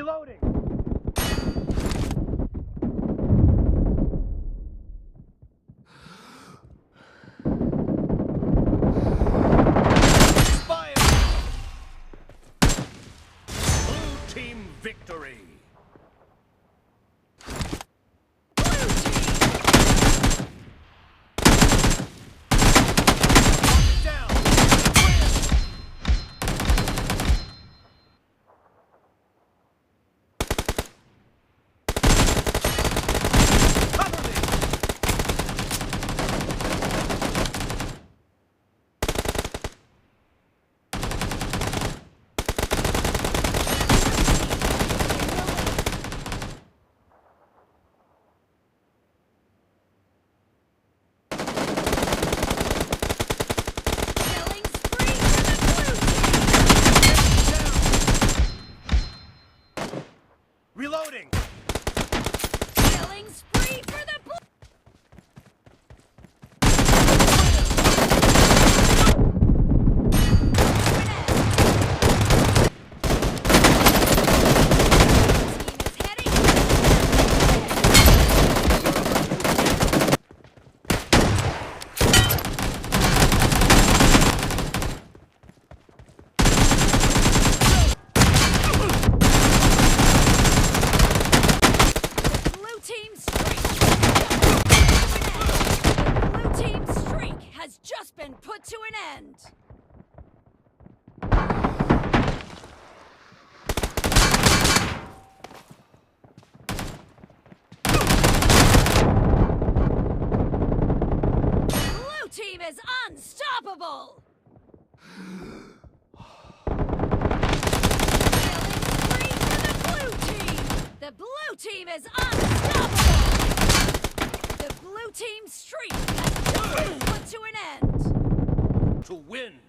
Reloading! Fire! Blue team victory! Reloading! Killing spree for the blue. Just been put to an end. Blue team is unstoppable. The blue team is unstoppable. The blue team streak has just been put to an end. To win!